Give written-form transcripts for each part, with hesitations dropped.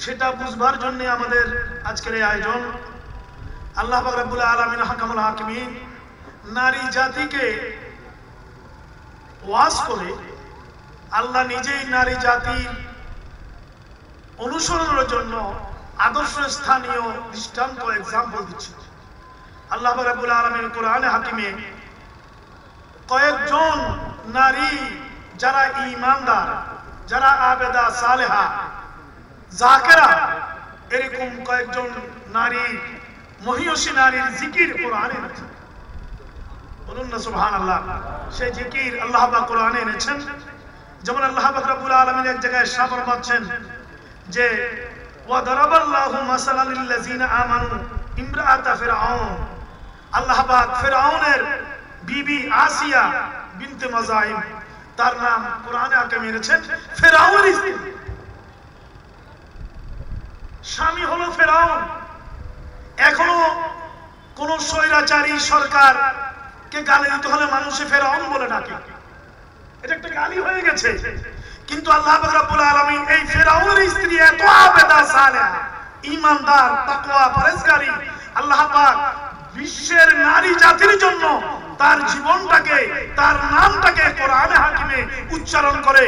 সেটা বুঝবার জন্য আমাদের আজকের এই আয়োজন। আল্লাহ পাক রব্বুল আলামিন হাকামুল হাকিমিন নারী জাতিকে ওয়াজ করে আল্লাহ নিজেই নারী জাতির অনুসরণের জন্য আদর্শ স্থানীয় দৃষ্টান্ত এক্সাম্পল দিচ্ছে। আল্লাহ পাক রব্বুল আলামিন কোরআনে হাকিমে কয়েকজন নারী যারা ঈমানদার, যারা আবেদা সালেহা জাকেরা, এরকম কয়েকজন নারী মহিয়সী নারীর জিকির কোরআনে আছে। বলুন না সুবহানাল্লাহ। সেই জিকির আল্লাহ পাক কোরআনে এনেছেন। যেমন আল্লাহ পাক রব্বুল আলামিন এক জায়গায় ইরশাদ ফরমাচ্ছেন যে ওয়া দারাবাল্লাহু মাসালাল লিল্লাযিনা আমানু ইমরাআতা ফিরআউন। আল্লাহ পাক ফিরআউনের বিবি আসিয়া বিনতে মাযাইম, তার নাম কোরআনে হাকিমে এনেছেন ফিরআউনের স্ত্রী। স্বামী হলো ফিরআউন। এখনো কোন স্বৈরাচারী সরকার কে গালি দিতে হলে মানুষে ফিরআউন বলে ডাকে, এটা একটা গালি হয়ে গেছে। কিন্তু আল্লাহ পাক রব্বুল আলামিন এই ফিরআউনের স্ত্রী এত আবেদা সালেহা, ঈমানদার, তাকওয়া, পরহেজগারী, আল্লাহ পাক বিশ্বের নারী জাতির জন্য তার জীবনটাকে, তার নামটাকে কোরআনে হাকিমে উচ্চারণ করে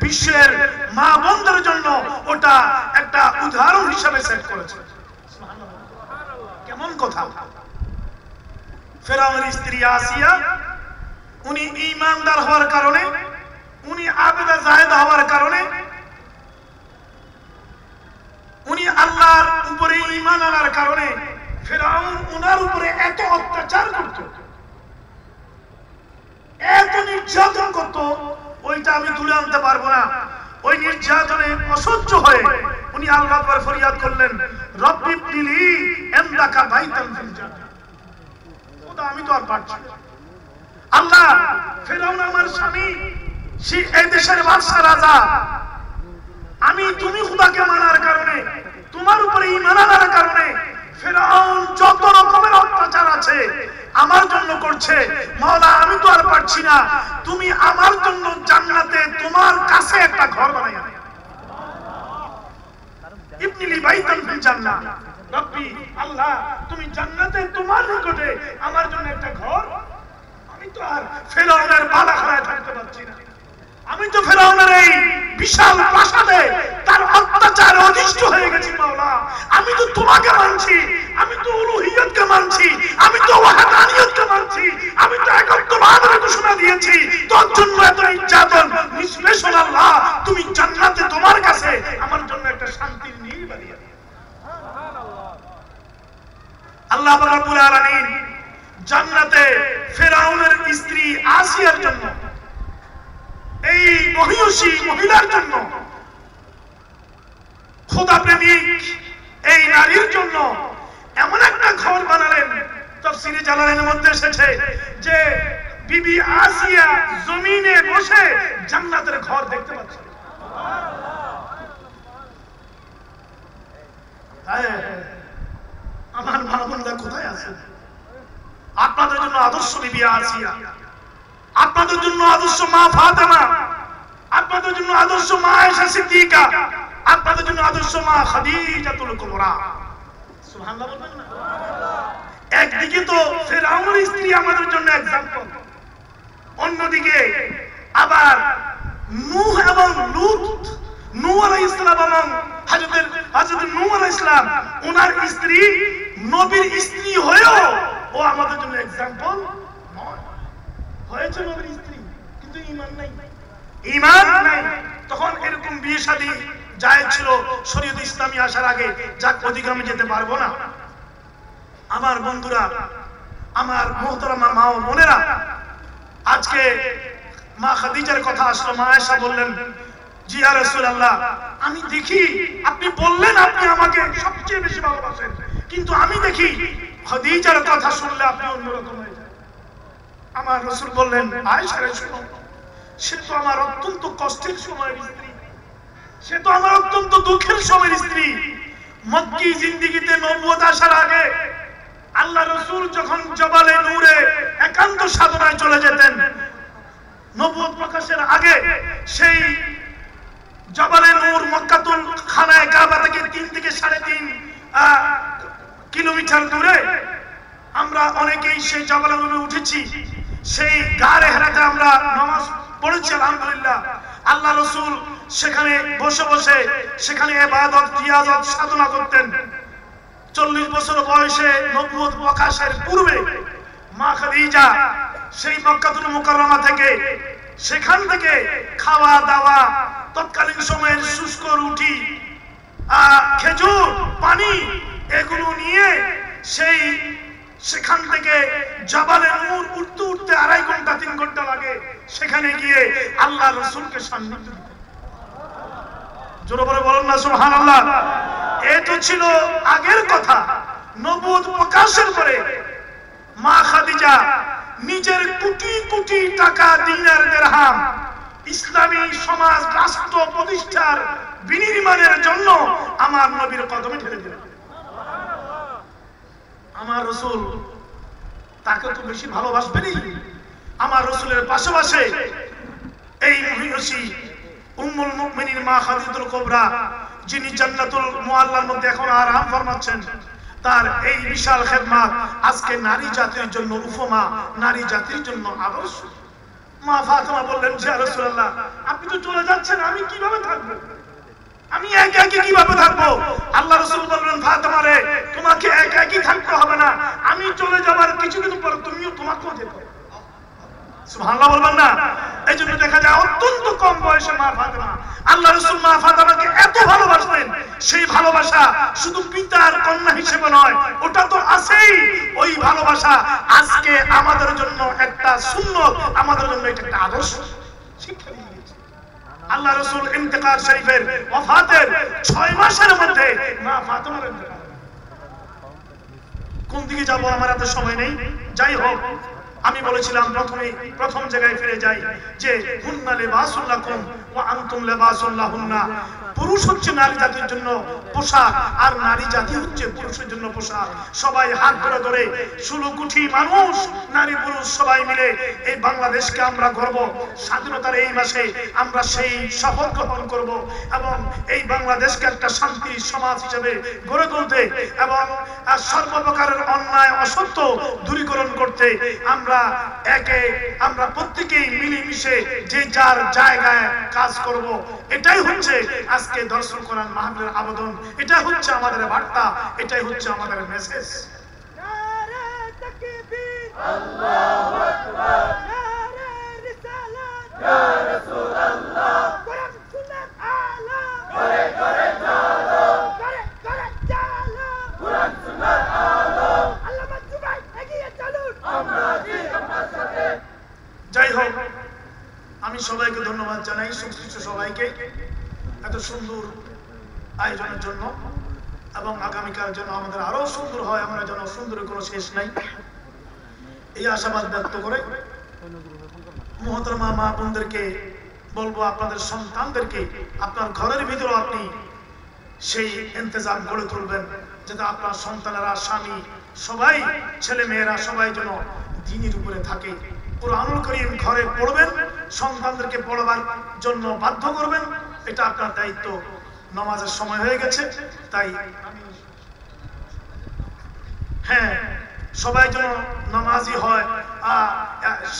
বিশ্বের মা বোনদের জন্য ওটা একটা উদাহরণ হিসেবে সেট করেছে। কেমন কথা! ফিরআউনের স্ত্রী আসিয়া, উনি ঈমানদার হওয়ার কারণে, উনি আবেদা জাহেদা হওয়ার কারণে, উনি আল্লাহর উপরে ঈমান আনার কারণে ফিরআউন উনার উপরে এত অত্যাচার করত, এত নির্যাতন করত, ওইটা আমি তুলে আনতে পারবো না। ওই নির্যাতনে অসহ্য হয়ে উনি আল্লাহর কাছে ফরিয়াদ করলেন, রব্বি ইবনিলি ইনদাকা বাইতান ফিল জান্নাহ। ওটা আমি তো আর পারছি না। আল্লাহ, ফিরআউন আমার স্বামী, সে এই দেশের বাদশা রাজা, আমি তুমি খোদাকে মানার কারণে, তোমার উপরে ঈমান আনার কারণে ফিরআউন যত রকমের অত্যাচার আছে আমার জন্য করছে। মাওলা, আমি তো আর পারছি না, তুমি আমার জন্য জান্নাতে তোমার কাছে একটা ঘর বানাই দাও। ইবনিলি বাইতান ফিল জান্নাহ, রব্বি, আল্লাহ, তুমি জান্নাতে তোমার নিকটে আমার জন্য একটা ঘর। আমি তো আর ফিরআউনের বালাখানায় থাকতে পারছি না। আমি তো ফিরআউনের এই বিশাল প্রাসাদে তার অত্যাচারে অতিষ্ঠ হয়ে গেছি। মাওলা, আমি তো তোমাকে মানছি, আমি তো উলুহিয়তকে মানছি, আমি তো ওয়াহদানিয়তকে মানছি, আমি তো একত্ববাদের ঘোষণা দিয়েছি, তোর জন্য এত নির্যাতন নিষ্পেষণ। আল্লাহ, তুমি জান্নাতে তোমার কাছে আমার জন্য একটা শান্তির নীড় বানিয়ে দাও। আল্লাহ রাব্বুল আলামিন জান্নাতে ফিরআউনের স্ত্রী আসিয়ার জন্য, এই মহিয়সী মহিলার জন্য, খোদা প্রেমিক এই নারীর জন্য এমন একটা ঘর বানালেন। তাফসীরে জালালাইনের মধ্যে এসেছে যে বিবি আসিয়া জমিনে বসে জান্নাতের ঘর দেখতে পাচ্ছে। আমার মা বোনরা কোথায় আছেন? আপনাদের জন্য আদর্শ বিবি আসিয়া, আপনাদের জন্য আদর্শ মা ফাতেমা, আপনাদের জন্য আদর্শ মা আয়েশা সিদ্দিকা, আপনাদের জন্য আদর্শ মা খাদিজাতুল কুবরা। সুবহানাল্লাহ বলবেন না? একদিকে তো ফিরআউনের স্ত্রী আমাদের জন্য एग्जांपल, অন্যদিকে আবার নূহ এবং লূত, নূহ আলাইহিস সালাম এবং হযরত নূহ আলাইহিস সালাম, ওনার স্ত্রী নবীর স্ত্রী হয়েও ও আমাদের জন্য एग्जांपल নয়। হয়েছে নবীর স্ত্রী কিন্তু ঈমান নাই, ঈমান নাই। তখন এরকম বিয়ে শাদী জায়েজ ছিল শরীয়ত ইসলামী আসার আগে। যাক, ওদিকে আমি যেতে পারবো না। আমার বন্ধুরা, আমার মুহতারামা মা ও বোনেরা, আজকে মা খাদিজার কথা আসলো। মা আয়েশা বললেন, জি ইয়া রাসূলুল্লাহ, আমি দেখি আপনি বললেন আপনি আমাকে সবচেয়ে বেশি ভালোবাসেন, কিন্তু আমি দেখি খাদিজার কথা শুনলে আপনি অন্যরকম হয়ে যান। আমার রাসূল বললেন, আয়েশা রে শুনো, সে তো আমার অত্যন্ত কষ্টের সময়ের স্ত্রী, সে তো আমার অত্যন্ত দুঃখের সময়ের স্ত্রী। মক্কি জিন্দেগিতে নবুয়ত আসার আগে আল্লাহ রাসূল যখন জবালে নূরে একান্ত সাধনায় চলে যেতেন, নবুয়ত প্রকাশের আগে সেই জবালে নূর মক্কাতুল খানায়ে কাবা থেকে কিলোমিটার দূরে আমরা অনেকেই সেই জাবালে রুমে উঠেছি, সেই গারে হেরাতে আমরা নামাজ পড়েছি আলহামদুলিল্লাহ। আল্লাহ রসুল সেখানে বসে বসে সেখানে ইবাদত রিয়াজত সাধনা করতেন। 40 বছর বয়সে নবুয়ত প্রকাশের পূর্বে মা খাদিজা সেই মক্কাতুল মুকাররমা থেকে সেখান থেকে খাওয়া দাওয়া তৎকালীন সময়ের শুষ্ক রুটি খেজুর পানি এগুলো নিয়ে সেখান থেকে জাবালে নূর উঠতে উঠতে 2.5 ঘন্টা 3 ঘন্টা লাগে সেখানে গিয়ে আল্লাহ রসুলকে সান্নিধ্য দিতেন। জোরে বলে বলেন না সুবহানাল্লাহ। এটা ছিল আগের কথা। নবুয়ত প্রকাশের পরে মা খাদিজা নিজের কোটি কোটি টাকা দিনার দিরহাম ইসলামী সমাজ রাষ্ট্র প্রতিষ্ঠার বিনির্মাণের জন্য আমার নবীর কদমে ঢেলে দিলেন। আমার রাসূল তাকে তো বেশি ভালোবাসবেনই। আমার রাসূলের পাশাপাশি এই মহিষী উম্মুল মুমিনিন মা খাদিজাতুল কুবরা, যিনি জান্নাতুল মুআল্লার মধ্যে এখন আরাম ফরমাচ্ছেন, তার এই বিশাল খেদমত আজকে নারী জাতির জন্য উপমা, নারী জাতির জন্য আদর্শ। মা ফাতেমা বললেন, ইয়া রাসূলুল্লাহ, আপনি তো চলে যাচ্ছেন, আমি কিভাবে থাকবো? আমি একা একা কিভাবে থাকবো? আল্লাহ রাসূল বললেন, ফাতেমা রে, তোমাকে একা একা থাকতে হবে না, আমি চলে যাবার কিছুদিন পর তুমিও তোমাকেও যেতে হবে। সুবহানাল্লাহ বলবেন না? এই জন্য দেখা যায় অত্যন্ত কম বয়সে মা ফাতেমা, আল্লাহ রাসূল মা ফাতেমাকে এত ভালোবাসতেন। সেই ভালোবাসা শুধু পিতার কন্যা হিসেবে নয়, ওটা তো আছেই। ওই ভালোবাসা আজকে আমাদের জন্য একটা সুন্নত, আমাদের জন্য এটা একটা আদর্শ শিক্ষা দিয়েছে। আল্লাহ রাসূল ইন্তেকাল শরীফের ওয়াফাতের 6 মাসের মধ্যে মা ফাতেমার ইন্তেকাল। কোন দিকে যাব আমার এত সময় নেই। যাই হোক, আমি বলেছিলাম প্রথম জায়গায় ফিরে যাই যে হুন্না লিবাসুল লাকুম ওয়া আনতুম লিবাসুল লাহুন্না। পুরুষ হচ্ছে নারী জাতির জন্য পোশাক, আর নারী জাতি হচ্ছে পুরুষের জন্য পোশাক। সবাই হাত ধরে ধরে 16 কোটি মানুষ, নারী পুরুষ সবাই মিলে এই বাংলাদেশকে আমরা গর্ব, স্বাধীনতার এই মাসে আমরা সেই শপথ গ্রহণ করব এবং এই বাংলাদেশকে একটা শান্তি সমাজ হিসেবে গড়ে তুলতে এবং সর্বপ্রকারের অন্যায় অসত্য দূরীকরণ করতে আমরা প্রত্যেকেই মিলেমিশে যে যার জায়গায় কাজ করব। এটাই হচ্ছে আজকে দর্শন কোরআন মাহফিলের আবেদন, এটা হচ্ছে আমাদের বার্তা, এটাই হচ্ছে আমাদের মেসেজ। নারে তাকবীর, আল্লাহু আকবার, নারে রিসালাত, ইয়া রাসূলুল্লাহ, কোরআন সুন্নাত আলা, করে করে চলো, করে করে চলো, কোরআন সুন্নাত আলো, আল্লামা জুবাই এগিয়ে চলুন, আমরা আছি আপনার সাথে। যাই হোক, আমি সবাইকে ধন্যবাদ জানাই, সংশ্লিষ্ট সবাইকে এত সুন্দর আয়োজনের জন্য, এবং আগামীকাল যেন আমাদের আরো সুন্দর হয়, আমরা যেন সুন্দরের কোনো শেষ নাই, এই আশাবাদ ব্যক্ত করে মুহতারামা মা বোনদেরকে বলবো, আপনাদের সন্তানদেরকে আপনার ঘরের ভিতরে আপনি সেই ইন্তজাম গড়ে তুলবেন, যাতে আপনার সন্তানেরা, স্বামী, সবাই, ছেলে মেয়েরা সবাই যেন দ্বীনের উপরে থাকে। কুরআনুল কারীম ঘরে পড়বেন, সন্তানদেরকে পড়াবার জন্য বাধ্য করবেন, এটা আপনার দায়িত্ব। নামাজের সময় হয়ে গেছে, তাই হ্যাঁ, সবাই যেন নামাজি হয়,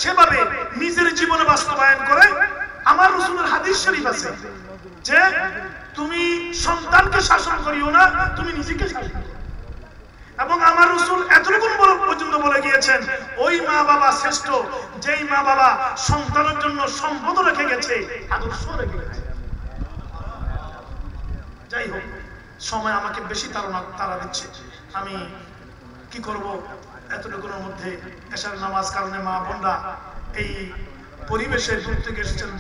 সেভাবে নিজের জীবনে বাস্তবায়ন করে। আমার রাসূলের হাদিস শরীফ আছে যে তুমি সন্তানকে শাসন করিও না, তুমি নিজেকে শাসন করো। এবং আমার রাসূল এতটুকু পর্যন্ত বলে গিয়েছেন, ওই মা বাবা শ্রেষ্ঠ যেই মা বাবা সন্তানের জন্য সম্পদ রেখে গেছে, আদর্শ রেখে গেছে। যাই হোক, সময় আমাকে বেশি তাড়া দিচ্ছে, আমি কি করব? এতটুকুর মধ্যে এশার নামাজ কারণে মা বোনরা এই পরিবেশের দূর থেকে এসেছেন।